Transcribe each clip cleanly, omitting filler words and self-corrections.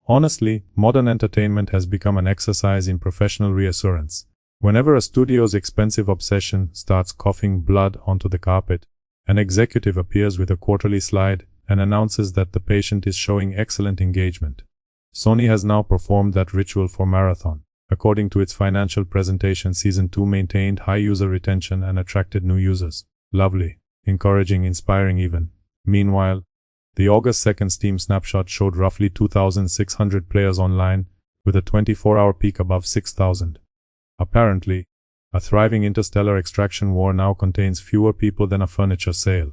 Honestly, modern entertainment has become an exercise in professional reassurance. Whenever a studio's expensive obsession starts coughing blood onto the carpet, an executive appears with a quarterly slide and announces that the patient is showing excellent engagement. Sony has now performed that ritual for Marathon. According to its financial presentation, Season 2 maintained high user retention and attracted new users. Lovely, encouraging, inspiring even. Meanwhile, the August 2nd Steam snapshot showed roughly 2,600 players online, with a 24-hour peak above 6,000. Apparently, a thriving interstellar extraction war now contains fewer people than a furniture sale.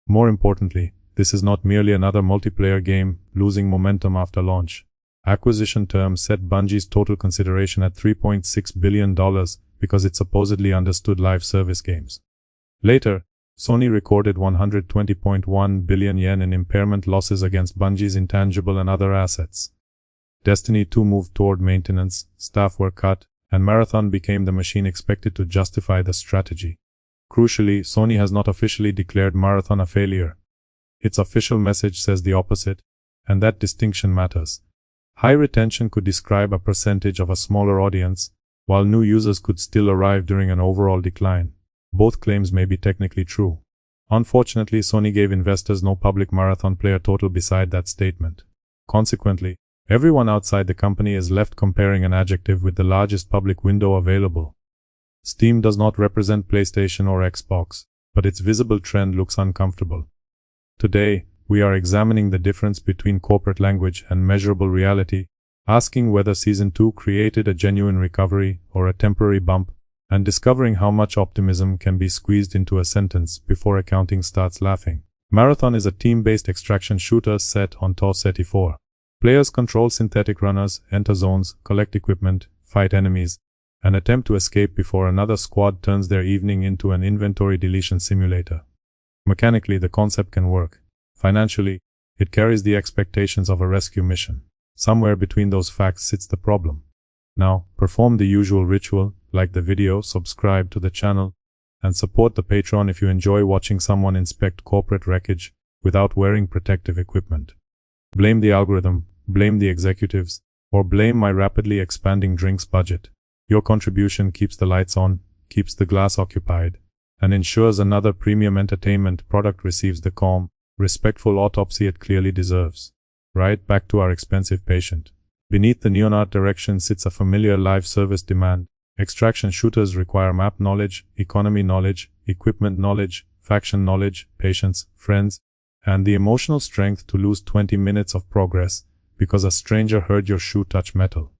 More importantly, this is not merely another multiplayer game losing momentum after launch. Acquisition terms set Bungie's total consideration at $3.6 billion because it supposedly understood live service games. Later, Sony recorded 120.1 billion yen in impairment losses against Bungie's intangible and other assets. Destiny 2 moved toward maintenance, staff were cut, and Marathon became the machine expected to justify the strategy. Crucially, Sony has not officially declared Marathon a failure. Its official message says the opposite, and that distinction matters. High retention could describe a percentage of a smaller audience, while new users could still arrive during an overall decline. Both claims may be technically true. Unfortunately, Sony gave investors no public Marathon player total beside that statement. Consequently, everyone outside the company is left comparing an adjective with the largest public window available. Steam does not represent PlayStation or Xbox, but its visible trend looks uncomfortable. Today, we are examining the difference between corporate language and measurable reality, asking whether Season 2 created a genuine recovery or a temporary bump, and discovering how much optimism can be squeezed into a sentence before accounting starts laughing. Marathon is a team-based extraction shooter set on TOS 4. Players control synthetic runners, enter zones, collect equipment, fight enemies, and attempt to escape before another squad turns their evening into an inventory deletion simulator. Mechanically, the concept can work. Financially, it carries the expectations of a rescue mission. Somewhere between those facts sits the problem. Now, perform the usual ritual, like the video, subscribe to the channel, and support the Patreon if you enjoy watching someone inspect corporate wreckage without wearing protective equipment. Blame the algorithm, blame the executives, or blame my rapidly expanding drinks budget. Your contribution keeps the lights on, keeps the glass occupied, and ensures another premium entertainment product receives the calm, respectful autopsy it clearly deserves. Right back to our expensive patient. Beneath the neon art direction sits a familiar live service demand. Extraction shooters require map knowledge, economy knowledge, equipment knowledge, faction knowledge, patience, friends, and the emotional strength to lose 20 minutes of progress because a stranger heard your shoe touch metal.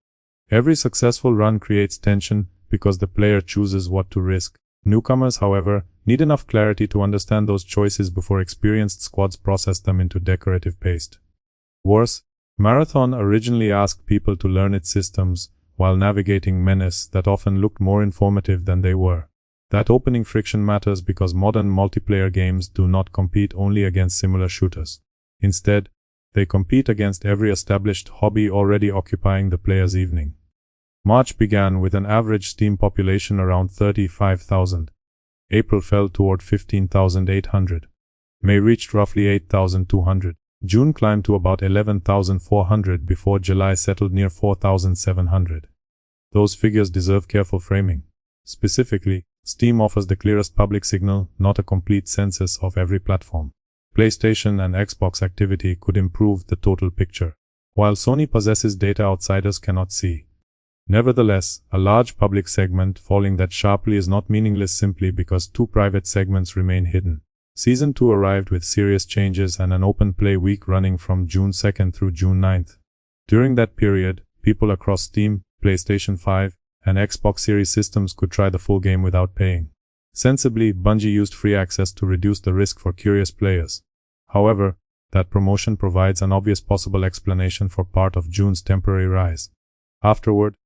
Every successful run creates tension because the player chooses what to risk. Newcomers, however, need enough clarity to understand those choices before experienced squads process them into decorative paste. Worse, Marathon originally asked people to learn its systems while navigating menace that often looked more informative than they were. That opening friction matters because modern multiplayer games do not compete only against similar shooters. Instead, they compete against every established hobby already occupying the player's evening. March began with an average Steam population around 35,000. April fell toward 15,800. May reached roughly 8,200. June climbed to about 11,400 before July settled near 4,700. Those figures deserve careful framing. Specifically, Steam offers the clearest public signal, not a complete census of every platform. PlayStation and Xbox activity could improve the total picture, while Sony possesses data outsiders cannot see. Nevertheless, a large public segment falling that sharply is not meaningless simply because two private segments remain hidden. Season 2 arrived with serious changes and an open play week running from June 2nd through June 9th. During that period, people across Steam, PlayStation 5, and Xbox Series systems could try the full game without paying. Sensibly, Bungie used free access to reduce the risk for curious players. However, that promotion provides an obvious possible explanation for part of June's temporary rise. Afterward,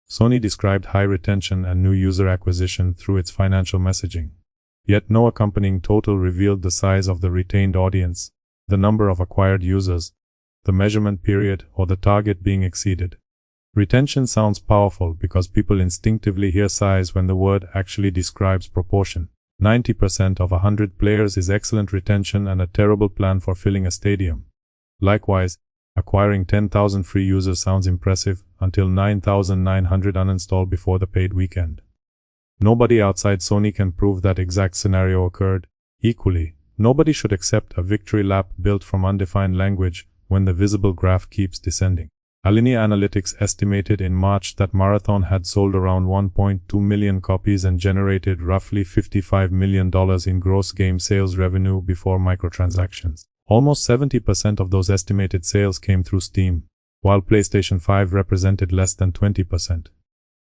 Sony described high retention and new user acquisition through its financial messaging. Yet no accompanying total revealed the size of the retained audience, the number of acquired users, the measurement period, or the target being exceeded. Retention sounds powerful because people instinctively hear size when the word actually describes proportion. 90% of 100 players is excellent retention and a terrible plan for filling a stadium. Likewise, Acquiring 10,000 free users sounds impressive until 9,900 uninstalled before the paid weekend. Nobody outside Sony can prove that exact scenario occurred. Equally, nobody should accept a victory lap built from undefined language when the visible graph keeps descending. Alinea Analytics estimated in March that Marathon had sold around 1.2 million copies and generated roughly $55 million in gross game sales revenue before microtransactions. Almost 70% of those estimated sales came through Steam, while PlayStation 5 represented less than 20%.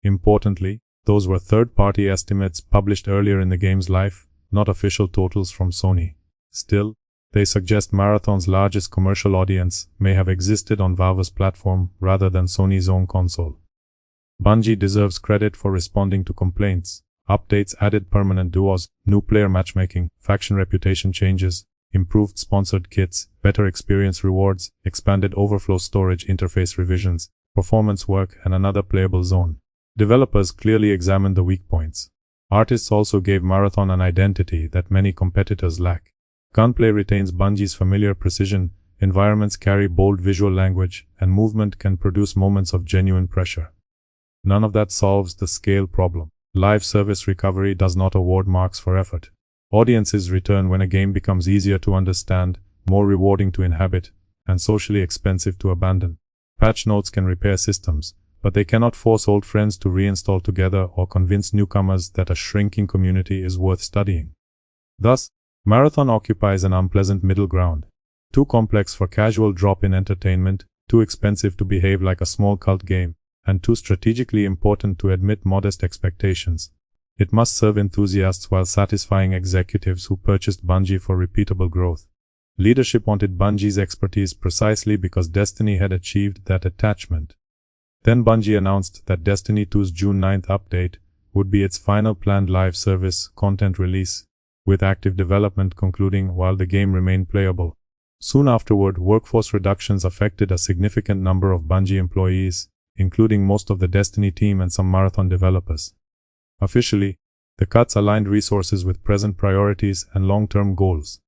Importantly, those were third-party estimates published earlier in the game's life, not official totals from Sony. Still, they suggest Marathon's largest commercial audience may have existed on Valve's platform rather than Sony's own console. Bungie deserves credit for responding to complaints. Updates added permanent duos, new player matchmaking, faction reputation changes, improved sponsored kits, better experience rewards, expanded overflow storage interface revisions, performance work, and another playable zone. Developers clearly examined the weak points. Artists also gave Marathon an identity that many competitors lack. Gunplay retains Bungie's familiar precision, environments carry bold visual language, and movement can produce moments of genuine pressure. None of that solves the scale problem. Live service recovery does not award marks for effort. Audiences return when a game becomes easier to understand, more rewarding to inhabit, and socially expensive to abandon. Patch notes can repair systems, but they cannot force old friends to reinstall together or convince newcomers that a shrinking community is worth studying. Thus, Marathon occupies an unpleasant middle ground. Too complex for casual drop-in entertainment, too expensive to behave like a small cult game, and too strategically important to admit modest expectations. It must serve enthusiasts while satisfying executives who purchased Bungie for repeatable growth. Leadership wanted Bungie's expertise precisely because Destiny had achieved that attachment. Then Bungie announced that Destiny 2's June 9th update would be its final planned live service content release, with active development concluding while the game remained playable. Soon afterward, workforce reductions affected a significant number of Bungie employees, including most of the Destiny team and some Marathon developers. Officially, the cuts aligned resources with present priorities and long-term goals.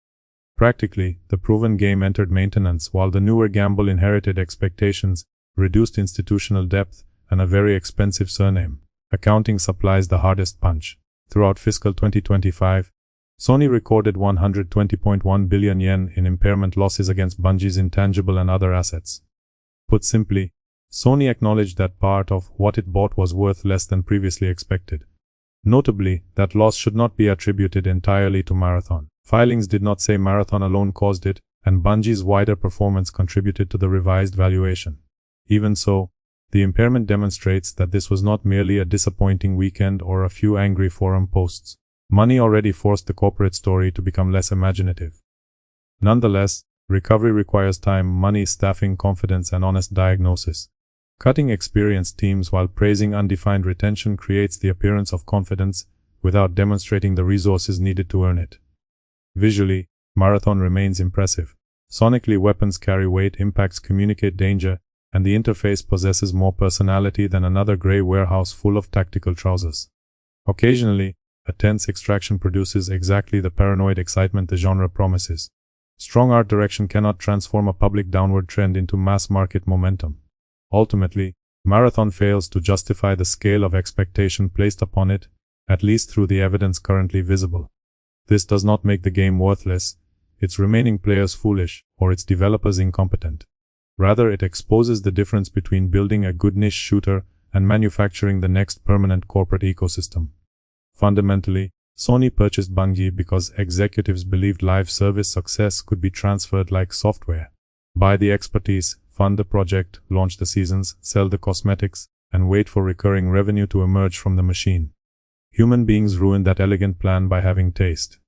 Practically, the proven game entered maintenance while the newer gamble inherited expectations, reduced institutional depth, and a very expensive surname. Accounting supplies the hardest punch. Throughout fiscal 2025, Sony recorded 120.1 billion yen in impairment losses against Bungie's intangible and other assets. Put simply, Sony acknowledged that part of what it bought was worth less than previously expected. Notably, that loss should not be attributed entirely to Marathon. Filings did not say Marathon alone caused it, and Bungie's wider performance contributed to the revised valuation. Even so, the impairment demonstrates that this was not merely a disappointing weekend or a few angry forum posts. Money already forced the corporate story to become less imaginative. Nonetheless, recovery requires time, money, staffing, confidence, and honest diagnosis. Cutting experienced teams while praising undefined retention creates the appearance of confidence without demonstrating the resources needed to earn it. Visually, Marathon remains impressive. Sonically, weapons carry weight, impacts communicate danger, and the interface possesses more personality than another gray warehouse full of tactical trousers. Occasionally, a tense extraction produces exactly the paranoid excitement the genre promises. Strong art direction cannot transform a public downward trend into mass market momentum. Ultimately, Marathon fails to justify the scale of expectation placed upon it, at least through the evidence currently visible. This does not make the game worthless, its remaining players foolish, or its developers incompetent. Rather, it exposes the difference between building a good niche shooter and manufacturing the next permanent corporate ecosystem. Fundamentally, Sony purchased Bungie because executives believed live service success could be transferred like software. Buy the expertise, fund the project, launch the seasons, sell the cosmetics, and wait for recurring revenue to emerge from the machine. Human beings ruin that elegant plan by having taste.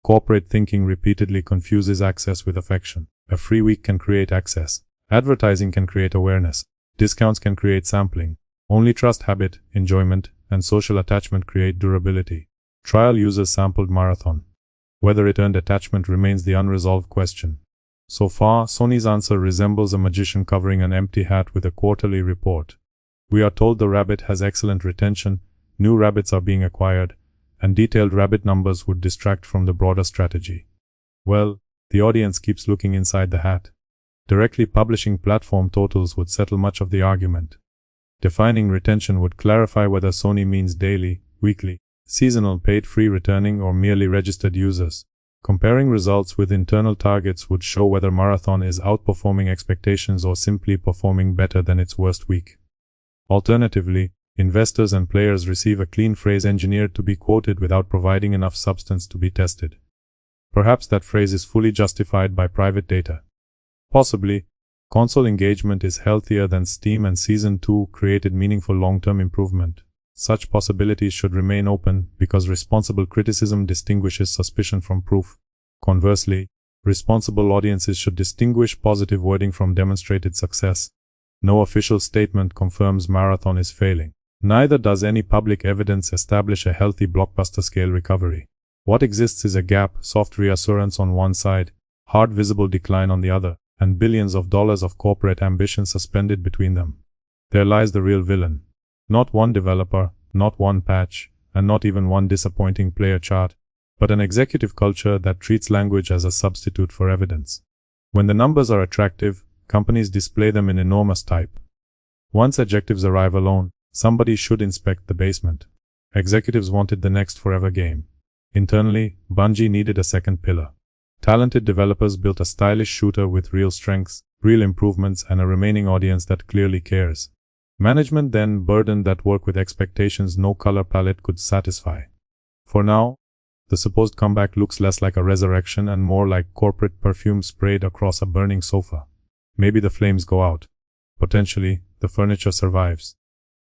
Corporate thinking repeatedly confuses access with affection. A free week can create access. Advertising can create awareness. Discounts can create sampling. Only trust, habit, enjoyment, and social attachment create durability. Trial users sampled Marathon. Whether it earned attachment remains the unresolved question. So far, Sony's answer resembles a magician covering an empty hat with a quarterly report. We are told the rabbit has excellent retention, new rabbits are being acquired, and detailed rabbit numbers would distract from the broader strategy. Well, the audience keeps looking inside the hat. Directly publishing platform totals would settle much of the argument. Defining retention would clarify whether Sony means daily, weekly, seasonal, paid free returning, or merely registered users. Comparing results with internal targets would show whether Marathon is outperforming expectations or simply performing better than its worst week. Alternatively, investors and players receive a clean phrase engineered to be quoted without providing enough substance to be tested. Perhaps that phrase is fully justified by private data. Possibly, console engagement is healthier than Steam and Season 2 created meaningful long-term improvement. Such possibilities should remain open because responsible criticism distinguishes suspicion from proof. Conversely, responsible audiences should distinguish positive wording from demonstrated success. No official statement confirms Marathon is failing. Neither does any public evidence establish a healthy blockbuster-scale recovery. What exists is a gap, soft reassurance on one side, hard visible decline on the other, and billions of dollars of corporate ambition suspended between them. There lies the real villain. Not one developer, not one patch, and not even one disappointing player chart, but an executive culture that treats language as a substitute for evidence. When the numbers are attractive, companies display them in enormous type. Once adjectives arrive alone, somebody should inspect the basement. Executives wanted the next forever game. Internally, Bungie needed a second pillar. Talented developers built a stylish shooter with real strengths, real improvements, and a remaining audience that clearly cares. Management then burdened that work with expectations no color palette could satisfy. For now, the supposed comeback looks less like a resurrection and more like corporate perfume sprayed across a burning sofa. Maybe the flames go out. Potentially, the furniture survives.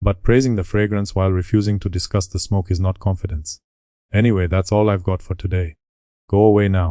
But praising the fragrance while refusing to discuss the smoke is not confidence. Anyway, that's all I've got for today. Go away now.